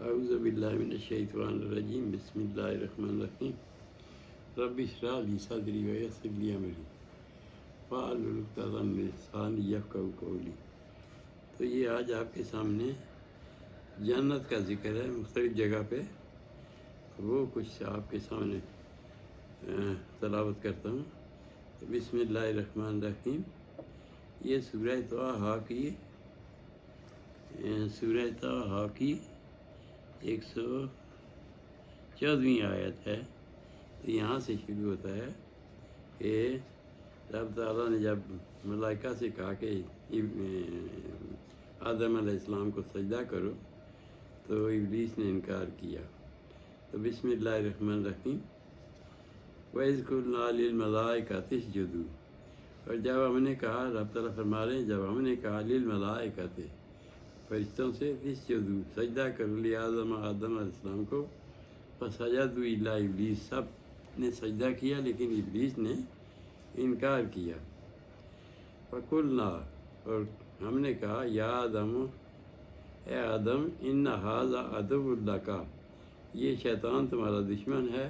اعوذ باللہ من الشیطان الرجیم بسم اللہ الرحمن الرحیم رب اشرح لی صدری ویسر لی امری واحلل عقدۃ من لسانی یفقہوا قولی۔ تو یہ آج آپ کے سامنے جنت کا ذکر ہے مختلف جگہ پہ، وہ کچھ آپ کے سامنے تلاوت کرتا ہوں۔ تو بسم اللہ الرحمن الرحیم، یہ سورہ طٰہٰ کی 114ویں آیت ہے۔ تو یہاں سے شروع ہوتا ہے کہ رب تعالیٰ نے جب ملائکہ سے کہا کہ آدم علیہ السلام کو سجدہ کرو تو ابلیس نے انکار کیا۔ تو بسم اللہ الرحمن الرحیم، وَإِذْ قُلْنَا لِلْمَلَائِكَةِ اسْجُدُوا، اور جب ہم نے کہا، رب تعالیٰ فرما رہے ہیں، جب ہم نے کہا لِلْمَلَائِكَةِ فرشتوں سے اسجدوا سجدہ کرو آدم علیہ السلام کو، فسجدوا الا ابلیس، سب نے سجدہ کیا لیکن ابلیس نے انکار کیا۔ فقلنا، اور ہم نے کہا، یا آدم، اے آدم، ان ھذا عدو لک، یہ شیطان تمہارا دشمن ہے،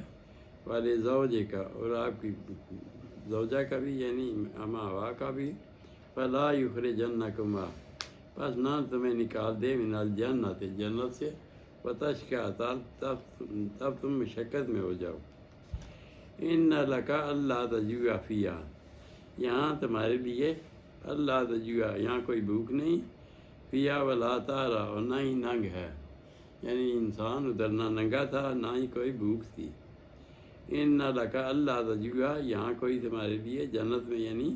ولزوجک، اور آپ کی زوجہ کا بھی یعنی اما ہوا کا بھی، فلا یخرجنکما، پس نہ تمہیں نکال دے من الجنت، جنت سے، وتشقی، تب تم مشقت میں ہو جاؤ۔ ان لک الا تجوع فیہا، یہاں تمہارے لیے اللہ تجوع، یہاں کوئی بھوک نہیں، فیہا ولا تعریٰ، اور نہ ہی ننگ ہے، یعنی انسان ادھر نہ ننگا تھا نہ ہی کوئی بھوک تھی۔ ان لک الا تجوع، یہاں کوئی تمہارے لیے جنت میں، یعنی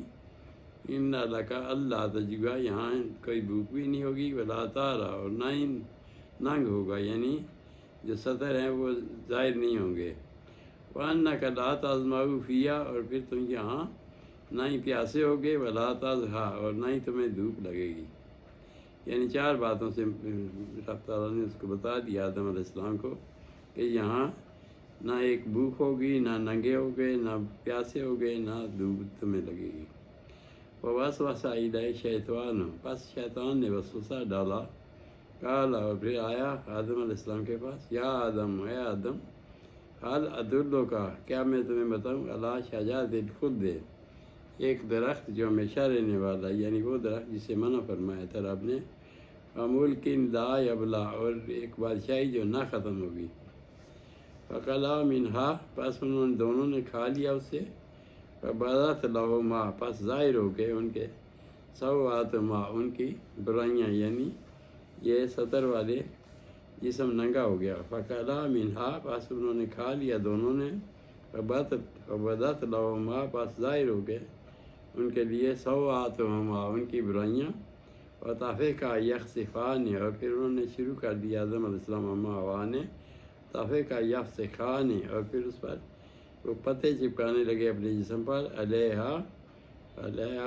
ان لک الا تجوع، یہاں کوئی بھوک بھی نہیں ہوگی، ولا تعریٰ، اور نہ ہی ننگ ہوگا، یعنی جو سطر ہیں وہ ظاہر نہیں ہوں گے۔ وَأَنَّكَ لَا تَظْمَأُ فِيهَا، اور پھر تم یہاں نہ ہی پیاسے ہوگے، وَلَا تَضْحَىٰ، اور نہ ہی تمہیں دھوپ لگے گی۔ یعنی چار باتوں سے رب تعالیٰ نے اس کو بتا دیا آدم علیہ السلام کو کہ یہاں نہ ایک بھوک ہوگی، نہ ننگے ہوگے، نہ پیاسے ہوگے، نہ دھوپ تمہیں لگے گی۔ وَوَسْوَسَ إِلَيْهِ الشَّيْطَانُ، پس شیطان نے وسوسہ ڈالا، قال، اور پھر آیا آدم علیہ السلام کے پاس، یا آدم، اے آدم، هل أدلک، کیا میں تمہیں بتاؤں، علی شجرۃ الخلد، ایک درخت جو ہمیشہ رہنے والا ہے، یعنی وہ درخت جسے منع فرمایا تھا رب نے، وملک لا یبلی، اور ایک بادشاہی جو نہ ختم ہوگی۔ فکلا منہا، پس انہوں نے دونوں نے کھا لیا اس سے، فبدت لہما، پس ظاہر ہو گئے ان کے، سوآتہما، ان کی برائیاں، یعنی یہ سطر والے جسم ننگا ہو گیا۔ فکلا منہا، پس انہوں نے کھا لیا دونوں نے، فبدت لہما، پس ظاہر ہو گئے ان کے لیے، سوآتہما، ان کی برائیاں، وطفقا یخصفان، اور پھر انہوں نے شروع کر دیا آدم علیہ السلام اما ہوا نے، طفقا یخصفان، اور پھر اس پر وہ پتے چپکانے لگے اپنے جسم پر، علیہا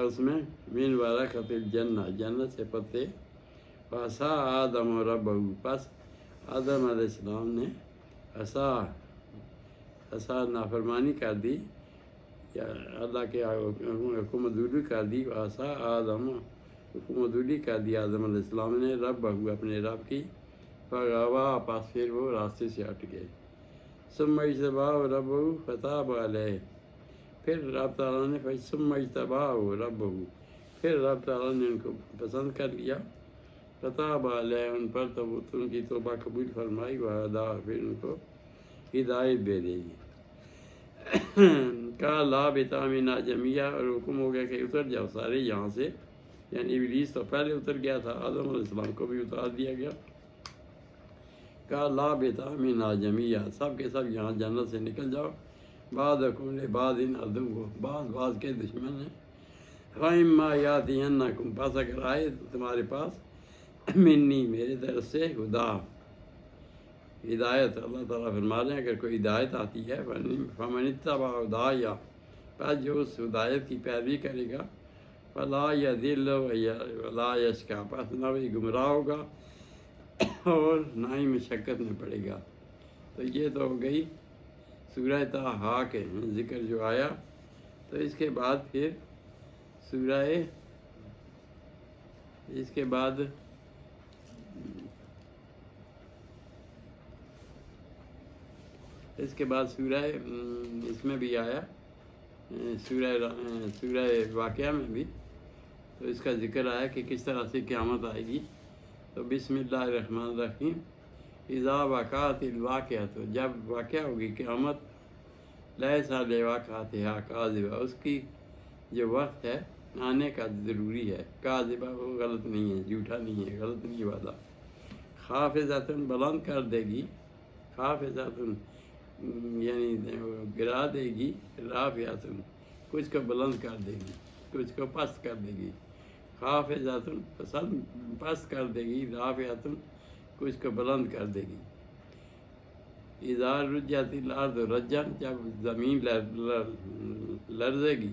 اس میں، من ورقۃ الجنہ، جنت سے پتے، فعصیٰ آدم ربہ، پس آدم علیہ السلام نے عصا نافرمانی کر دی، یا اللہ کے حکم عدولی کر دی، عصا آدم، حکم عدولی کر دی آدم علیہ السلام نے، ربہ، اپنے رب کی، فغوا، پس پھر وہ راستے سے ہٹ گئے۔ ثم اجتباہ ربہ فتاب علیہ، پھر رب تعالیٰ نے ثم اجتباہ ربہ، پھر رب تعالیٰ نے ان کو پسند کر لیا، فتاب علیہ، ان پر تو ان کی توبہ قبول فرمائی، وہدا، پھر ان کو ہدایت دے دے گی۔ قال اہبطا منہا جمیعا، اور حکم ہو گیا کہ اتر جاؤ سارے یہاں سے، یعنی ابلیس تو پہلے اتر گیا تھا، آدم علیہ السلام کو بھی اتار دیا گیا۔ قال اہبطا منہا جمیعا، سب کے سب یہاں جنت سے نکل جاؤ، بعضکم لبعض عدو، بعض کے دشمن ہیں، فإما یأتینکم، پس اگر آئے تمہارے پاس، منی، میرے طرف سے، ہدایت، اللہ تعالیٰ فرما رہے ہیں اگر کوئی ہدایت آتی ہے، فمن اتبع ہدایا، پس جو اس ہدایت کی پیروی کرے گا، فلا یضل ولا یشقی، پس نہ وہی گمراہ ہوگا اور نہ ہی مشقت میں پڑے گا۔ تو یہ تو ہو گئی سورہ طٰہٰ کے ذکر جو آیا۔ تو اس کے بعد پھر اس کے بعد سورہ اس میں بھی آیا سورہ واقعہ میں بھی، تو اس کا ذکر آیا کہ کس طرح سے قیامت آئے گی۔ تو بسم اللہ الرحمن الرحیم، اذا وقعت الواقعہ، تو جب واقعہ ہوگی قیامت، لیس لواقعتہا کاذبہ، اس کی جو وقت ہے آنے کا ضروری ہے، کاذبہ وہ غلط نہیں ہے، جھوٹا نہیں ہے، غلط نہیں والا، خافضۃ بلند کر دے گی، خافضۃ یعنی گرا دے گی، رافعۃ کچھ کو بلند کر دے گی، کچھ کو پست کر دے گی، خافضۃ پست کر دے گی، رافعۃ کچھ کو بلند کر دے گی۔ اذا رجت الارض رجا، جب زمین لرزے گی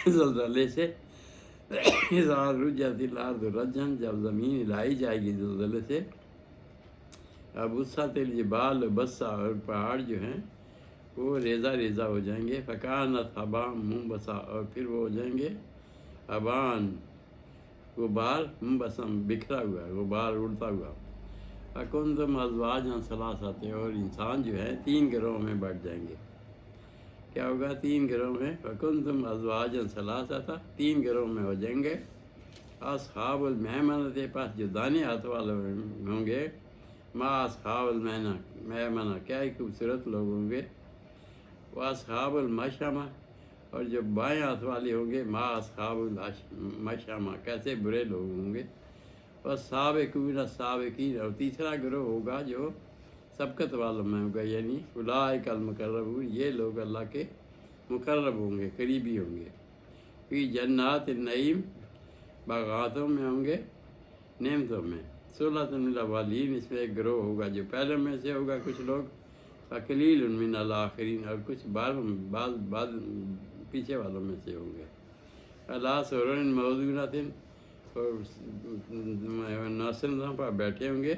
زلزلے سے، اذا رجت الارض رجا، جب زمین ہلائی جائے گی زلزلے سے، ابست الجبال بسا، اور پہاڑ جو ہیں وہ ریزہ ریزہ ہو جائیں گے، فکانت حباء منبثا، اور پھر وہ ہو جائیں گے حباء غبار، منبثا بکھرا ہوا، غبار اڑتا ہوا، فکنتم ازواجا ثلاثۃ، اور انسان جو ہے 3 گروہوں میں بٹ جائیں گے۔ کیا ہوگا 3 گروہ میں؟ فکنتم ازواجا ثلاثۃ، 3 گروہ میں ہو جائیں گے۔ اصحاب المیمنہ، پاس جو دانے ہاتھ والے ہوں گے، ما اصحاب المیمنہ، کیا ہی خوبصورت لوگ ہوں گے۔ وہ اصحاب المشأمہ، اور جو بائیں ہاتھ والے ہوں گے، ما اصحاب المشأمہ، کیسے برے لوگ ہوں گے۔ اور سابقون السابقین، اور تیسرا گروہ ہوگا جو سبقت والوں میں ہوگا، یعنی اولئک المقربون، یہ لوگ اللہ کے مقرب ہوں گے، قریبی ہوں گے۔ فی جنات النعیم، باغاتوں میں ہوں گے، نعمتوں میں۔ ثلۃ من الاولین، اس میں ایک گروہ ہوگا جو پہلے میں سے ہوگا کچھ لوگ، فقلیل من الآخرین، اور کچھ بعض پیچھے والوں میں سے ہوں گے۔ علی سرر موضونۃ، اور ناصروں پر بیٹھے ہوں گے،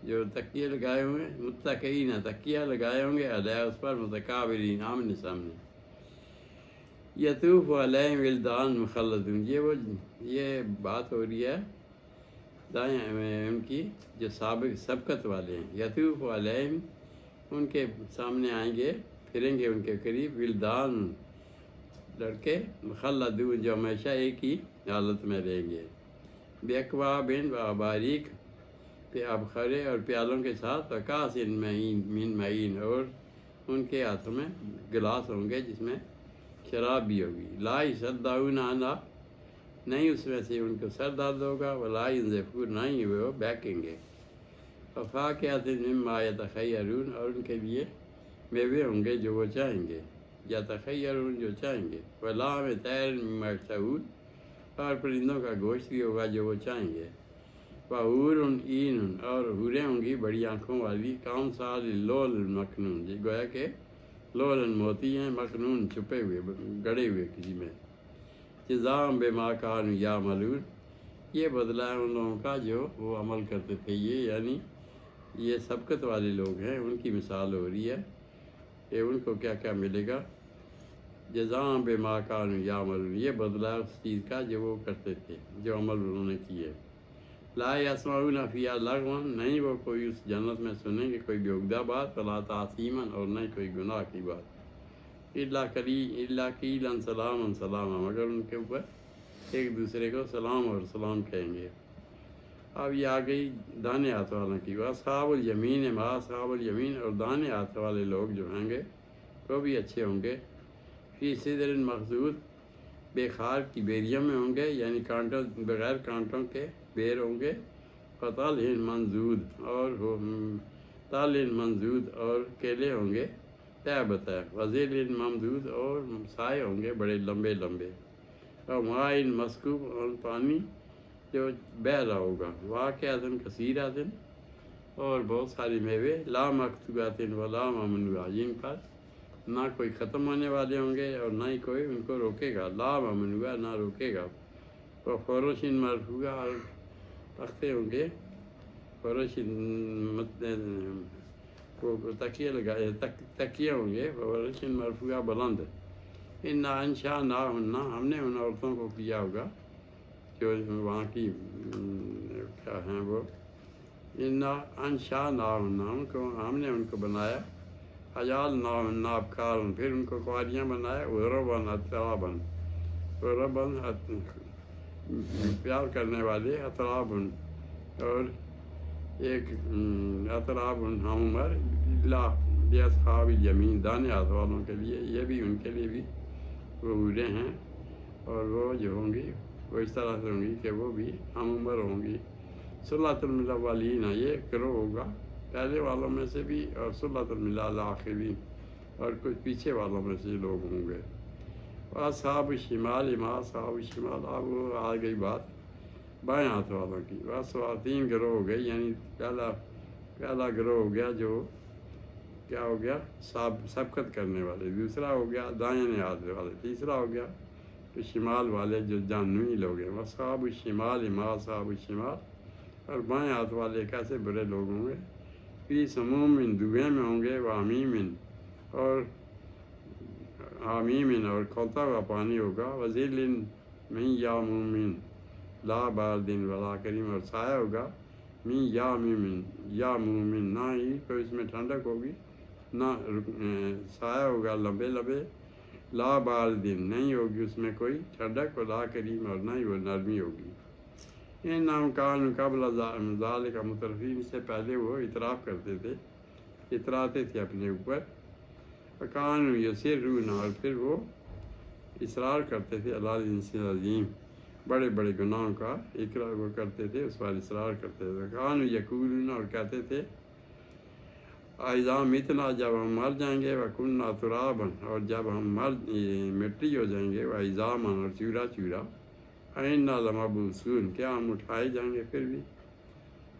جو تکیے لگائے ہوئے، متکئین، تکیہ لگائے ہوں گے، علیہ اس پر، متقابلین، آمنے سامنے۔ یطوف علیہم ولدان مخلدون، یہ بات ہو رہی ہے دائیں ان کی جو سبقت والے ہیں۔ یطوف علیہم، ان کے سامنے آئیں گے، پھریں گے ان کے قریب، ولدان لڑکے، مخلدون جو ہمیشہ ایک ہی حالت میں رہیں گے، باکواب و اباریک، پہ ابخرے اور پیالوں کے ساتھ، وکاس من معین، اور ان کے ہاتھوں میں گلاس ہوں گے جس میں شراب بھی ہوگی۔ لا یصدعون عنہا، نہیں اس میں سے ان کو سر درد ہوگا، ولا ینزفون، نہ ہی وہ بہکیں گے۔ وفاکہۃ مما یتخیرون، اور ان کے لیے میوے ہوں گے جو وہ چاہیں گے، یتخیرون جو چاہیں گے۔ ولحم طیر مما یشتہون، اور پرندوں کا گوشت بھی ہوگا جو وہ چاہیں گے۔ وحور عین، اور حوریں ہوں گی بڑی آنکھوں والی، کامثال اللؤلؤ المکنون، جی گویا کہ لؤلؤ موتی ہیں، مکنون چھپے ہوئے، گڑے ہوئے کسی میں۔ جزاء بما كانوا يعملون، یہ بدلہ ہے ان لوگوں کا جو وہ عمل کرتے تھے۔ یعنی یہ سبقت والے لوگ ہیں، ان کی مثال ہو رہی ہے کہ ان کو کیا کیا ملے گا۔ جزاء بما كانوا يعملون، یہ بدلہ ہے اس چیز کا جو وہ کرتے تھے، جو عمل انہوں نے کیے۔ لا يسمعون فيها لغوا، نہیں وہ کوئی اس جنت میں سنیں گے کوئی بیہودہ بات، ولا تعصیما، اور نہیں کوئی گناہ کی بات۔ الا قیلا سلاما سلاما، مگر ان کے اوپر ایک دوسرے کو سلام اور سلام کہیں گے۔ اب یہ آ گئی دانے ہاتھ والوں کی۔ اصحاب الیمین ما اصحاب الیمین، اور دانے ہاتھ والے لوگ جو ہوں گے وہ بھی اچھے ہوں گے۔ فی سدر مخضود، بے خار کی بیریوں میں ہوں گے، یعنی کانٹوں، بغیر کانٹوں کے بیر ہوں گے۔ فطلح منضود، اور طلح منضود، اور کیلے ہوں گے طے بتائے۔ وظل ممدود، اور سائے ہوں گے بڑے لمبے لمبے۔ اور ماء مسکوب، اور پانی جو بہہ رہا ہوگا۔ واقعۃ کثیرۃ، اور بہت ساری میوے، لا مقطوعۃ ولا ممنوعۃ، جن پر نہ کوئی ختم ہونے والے ہوں گے اور نہ ہی کوئی ان کو روکے گا، لا ممنوعہ، نہ روکے گا۔ اور فرش مرفوعہ، اور تختے ہوں گے، فرش تکیے لگائے، تکیے ہوں گے، فرش مرفوعہ بلند۔ انا انشأناہن، ہم نے ان عورتوں کو کیا ہوگا جو وہاں کی کیا ہیں وہ، انا انشأناہن، ہم نے ان کو بنایا اجال نابکارن، پھر ان کو کواریاں بنایا، عرباً اتراباً، عرباً پیار کرنے والے، اتراباً اور ایک اتراباً ہم عمر لاصحاب الیمین، دانے ہاتھ والوں کے لیے، یہ بھی ان کے لیے بھی وہ حوریں ہیں، اور وہ جو ہوں گی وہ اس طرح سے ہوں گی کہ وہ بھی ہم عمر ہوں گی۔ صلۃ من الاولین، یہ گروہ ہوگا پہلے والوں میں سے بھی، اور صلۃ من الاخرین، اور کچھ پیچھے والوں میں سے لوگ ہوں گے۔ اصحاب الشمال ما اصحاب الشمال، اب وہ آ گئی بات بائیں ہاتھ والوں کی۔ بس تین گروہ ہو گئے، یعنی پہلا گروہ ہو گیا جو کیا ہو گیا، سبقت کرنے والے، دوسرا ہو گیا دائیں ہاتھ والے، تیسرا ہو گیا تو شمال والے جو جہنمی لوگ ہیں۔ اصحاب الشمال ما اصحاب الشمال، اور بائیں ہاتھ والے کیسے برے لوگ ہوں گے، فی سموم، دھوئیں میں ہوں گے، وحمیم، اور حمیم اور کھولتا ہوا پانی ہوگا، وذل من یاموم لا بارد ولا کریم، اور سایہ ہوگا من یاموم، نہ ہی کوئی اس میں ٹھنڈک ہوگی، نہ سایہ ہوگا لمبے لمبے، لا باردن، نہیں ہوگی اس میں کوئی ٹھنڈک، ولا کریم، اور نہ ہی وہ نرمی ہوگی۔ انہم کانوا قبل ذالک مترفین، اس سے پہلے وہ اعتراف کرتے تھے، اتراتے تھے اپنے اوپر، وکانوا یصرون، اور پھر وہ اصرار کرتے تھے، علی الجنس العظیم، بڑے بڑے گناہوں کا اقرار وہ کرتے تھے، اس پر اصرار کرتے تھے۔ وکانوا یقولون، اور کہتے تھے، اذا متنا، جب ہم مر جائیں گے، وکنا ترابا، اور جب ہم مٹی ہو جائیں گے، وعظاما، اور چورا چورا، انا لمبعوثون، کیا ہم اٹھائے جائیں گے پھر بھی،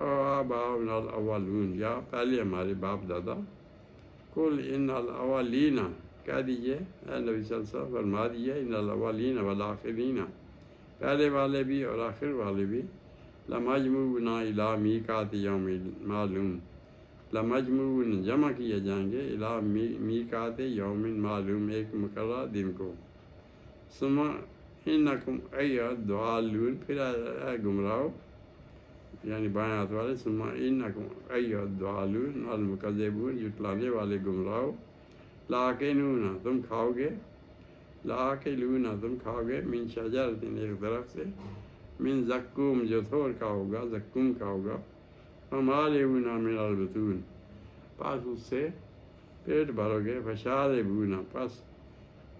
آباؤنا الاولون، یا پہلے ہمارے باپ دادا، قل ان الاولین، کہہ دیجئے اے نبی صلی اللہ علیہ وسلم، فرما دیجئے، ان الاولین والآخرین، پہلے والے بھی اور آخر والے بھی، لمجموعون الی میقات یوم معلوم، لمجموعون، جمع کیے جائیں گے، الی میقات یوم معلوم، ایک مقررہ دن کو، ثم انکم ایھا الضالون، پھر اے گمراہو، یعنی بائیں ہاتھ والے، ثم انکم ایھا الضالون المکذبون، جھٹلانے والے گمراہو، لاکلون، تم کھاؤ گے، لاکلون، تم کھاؤ گے، من شجرۃ، ایک درخت سے، من زقوم، جو تھور کا ہوگا، زقوم کا ہوگا، فمالئون من البطون، پس اس سے پیٹ بھرو گے، فشاربون، پس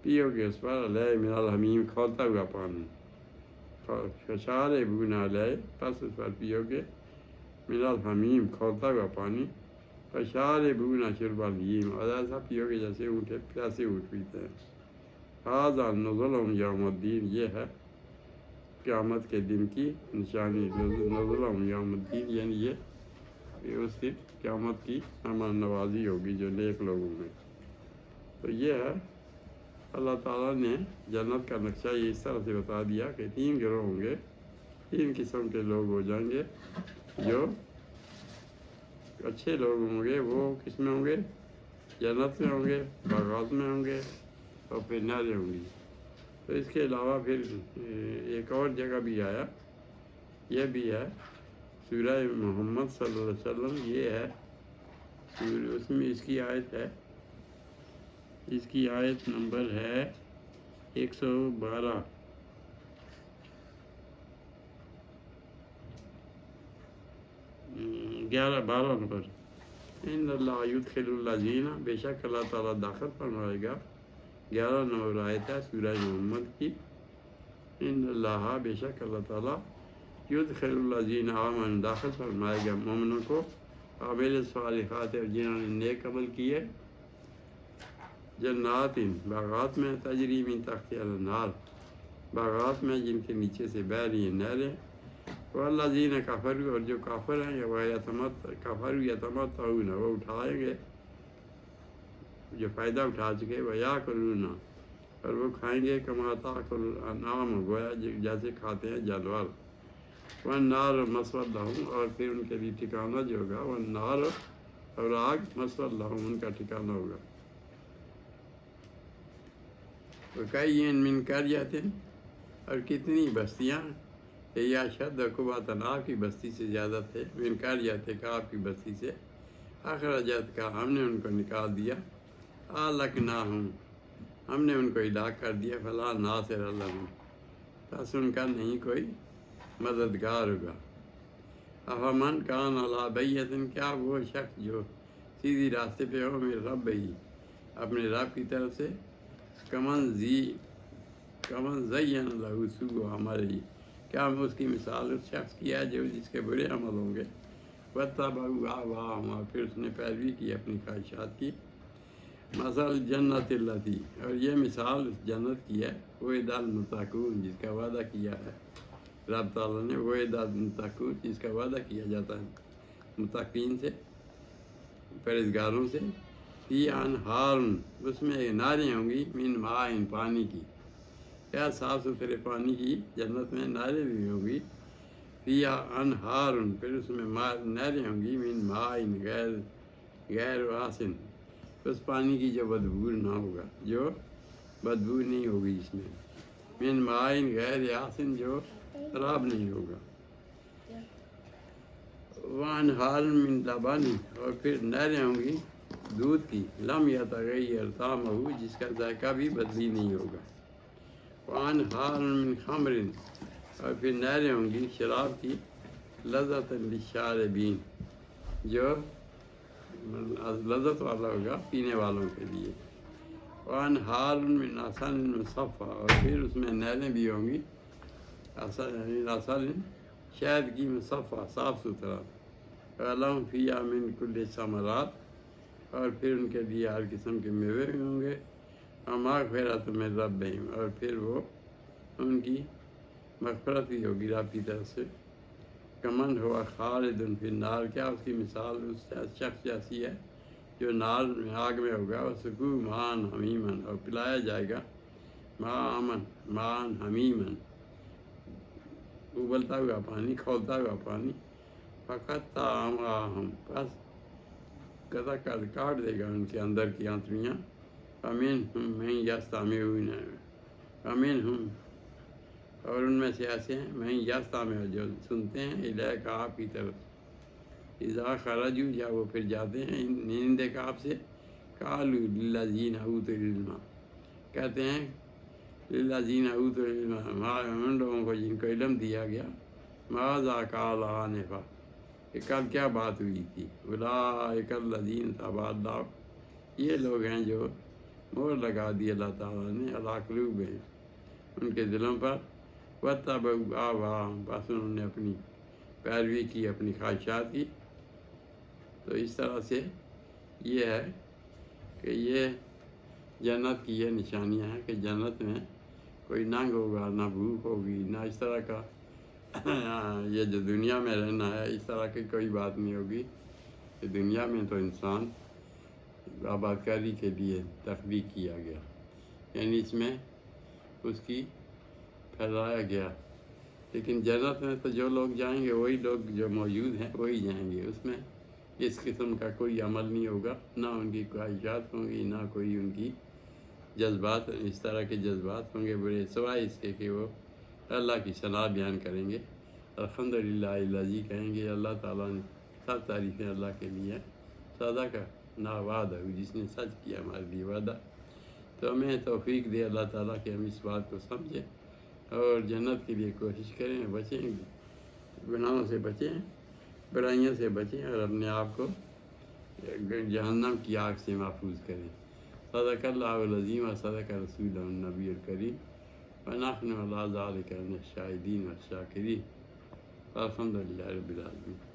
پیو گے اس پر، علیہ من الحمیم، کھولتا ہوا پانی، فشاربون علیہ، پس اس پر پیو گے، من الحمیم، کھولتا ہوا پانی، فشاربون شرب الہیم، اور ایسا پیو گے جیسے اونٹے پیاسے اونٹ پیتے ہیں۔ ھذا نزلہم یوم الدین، یہ ہے قیامت کے دن کی نشانی، نزلہم یوم الدین، یعنی یہ اس دن قیامت کی مہمان نوازی ہوگی جو نیک لوگوں میں۔ تو یہ ہے اللہ تعالیٰ نے جنت کا نقشہ یہ اس طرح سے بتا دیا کہ تین گروہ ہوں گے، تین قسم کے لوگ ہو جائیں گے، جو اچھے لوگ ہوں گے وہ کس میں ہوں گے، جنت میں ہوں گے، باغات میں ہوں گے، اور پھر نہریں ہوں گی۔ تو اس کے علاوہ پھر ایک اور جگہ بھی آیا، یہ بھی ہے سورہ محمد صلی اللہ علیہ وسلم، یہ ہے اس میں اس کی آیت ہے، اس کی آیت نمبر ہے 112، 12 نمبر، ان اللہ یدخل الذین، بے شک اللہ تعالیٰ داخل فرمائے گا، 11 نمبر آیت ہے سورہ محمد کی، ان اللہ، بے شک اللہ تعالیٰ، یدخل الذین آمنوا، داخل فرمائے گا مومنوں کو، عامل الصالحات، جنہوں نے نیک عمل کیے، جنات، باغات میں، تجری من تحتہا الانہار، باغات میں جن کے نیچے سے بہہ رہی ہیں نہریں، والذین کفروا، اور جو کافر ہیں، کفروا یتمتعون، وہ اٹھائیں گے، جو فائدہ اٹھا چکے، ویاکلون، اور وہ کھائیں گے، کما تاکل الانعام، گویا جیسے کھاتے ہیں جانور، والنار مثوی لہم، اور پھر ان کے لیے ٹھکانہ جو ہوگا، والنار، اور آگ، مثوی لہم، ان کا ٹھکانہ ہوگا۔ وکأین من قریۃ، اور کتنی بستیاں، یا اشد قوۃ، آپ کی بستی سے زیادہ تھے، من قریۃ، آپ کی بستی سے، اخرجت کا، ہم نے ان کو نکال دیا، اہلکناہم، ہم نے ان کو ہلاک کر دیا، فلا ناصر لہم، بس ان کا نہیں کوئی مددگار ہوگا۔ افمن کان علی بینۃ، کیا وہ شخص جو سیدھی راستے پہ ہو میرے رب ہی، اپنے رب کی طرف سے، کمن زین لہ سوء عملہ، کیا ہم اس کی مثال اس شخص کی ہے جو جس کے برے عمل ہوں گے، واتبعوا اہواءہم، اور پھر اس نے پیروی کی اپنی خواہشات کی، مثل جنت التی، اور یہ مثال اس جنت کی ہے، وعد المتقون، جس کا وعدہ کیا ہے رب تعالیٰ نے، وعد المتقون، جس کا وعدہ کیا جاتا ہے متقین سے، پرہیزگاروں سے، فی انہار، اس میں نہریں ہوں گی، من ماء، پانی کی، کیا صاف ستھرے پانی کی جنت میں نہریں بھی ہوں گی، فی انہار، پھر اس میں نہریں ہوں گی، من ماء غیر آسن، اس پانی کی جو بدبو نہ ہوگا، جو بدبو نہیں ہوگی اس میں، من ماء غیر آسن، جو خراب نہیں ہوگا، وانہار من لبن، اور پھر نہریں ہوں گی دودھ کی، لم یتغیر طعمہ، جس کا ذائقہ بھی بدلی نہیں ہوگا، وانہار من خمر، اور پھر نہریں ہوں گی شراب کی، لذت للشاربین، جو لذت والا ہوگا پینے والوں کے لیے، وانہار من عسل مصفی، اور پھر اس میں نہریں بھی ہوں گی عسل، شہد کی، مصفی، صاف ستھرا، لہم فیہا من کل ثمرات، اور پھر ان کے لیے ہر قسم کے میوے بھی ہوں گے، ومغفرۃ من ربہم، اور پھر وہ ان کی مغفرت بھی ہوگی رب کی طرف سے، کمن ہوا خالد فی النار، کیا اس کی مثال اس شخص جیسی ہے جو نار میں، آگ میں ہوگا، وسقوا ماء حمیما، اور پلایا جائے گا ماء حمیما، ابلتا ہوا پانی، کھولتا ہوا پانی، فقطع امعاءہم، بس قطع کر کاٹ دے گا ان کے اندر کی آنتڑیاں، فمنہم من یستمعون، فمنہم، اور ان میں سے ایسے ہیں، من یستمع، جو سنتے ہیں، الیک، آپ کی طرف، اذا خرجوا، جب وہ پھر جاتے ہیں نیندے آپ سے، قالوا للذین اوتوا العلم، کہتے ہیں للذین اوتوا العلم، ان لوگوں کو جن کو علم دیا گیا، ماذا قال آنفا، کہ کل کیا بات ہوئی تھی، اولئک الذین طبع اللہ، یہ لوگ ہیں جو مہر لگا دی اللہ تعالیٰ نے، علی قلوبہم، ان کے دلوں پر، واتبعوا اہواءہم، بس انہوں نے اپنی پیروی کی اپنی خواہشات کی۔ تو اس طرح سے یہ ہے کہ یہ جنت کی یہ نشانیاں ہیں کہ جنت میں کوئی ننگ ہوگا، نہ بھوک ہوگی، نہ اس طرح کا یہ جو دنیا میں رہنا ہے اس طرح کی کوئی بات نہیں ہوگی، کہ دنیا میں تو انسان آباد کاری کے لیے تخلیق کیا گیا، یعنی اس میں اس کی پھیلایا گیا، لیکن جنت میں تو جو لوگ جائیں گے وہی لوگ جو موجود ہیں وہی جائیں گے، اس میں اس قسم کا کوئی عمل نہیں ہوگا، نہ ان کی خواہشات ہوں گی، نہ کوئی ان کی جذبات، اس طرح کے جذبات ہوں گے برے، سوائے اس کے کہ وہ اللہ کی ثنا بیان کریں گے، الحمدللہ الذی کہیں گے، اللہ تعالیٰ نے سب تعریفیں اللہ کے لیے، صدق نا وعدہ، جس نے سچ کیا ہمارے لیے وعدہ۔ تو ہمیں توفیق دے اللہ تعالیٰ کہ ہم اس بات کو سمجھیں اور جنت کے لیے کوشش کریں، بچیں، گناہوں سے بچیں، برائیوں سے بچیں، اور اپنے آپ کو جہنم کی آگ سے محفوظ کریں۔ صدق اللہ العظیم و صدق رسولہ النبی الکریم، ونحن علی ذلک من الشاہدین والشاکرین، الحمدللہ رب العالمین۔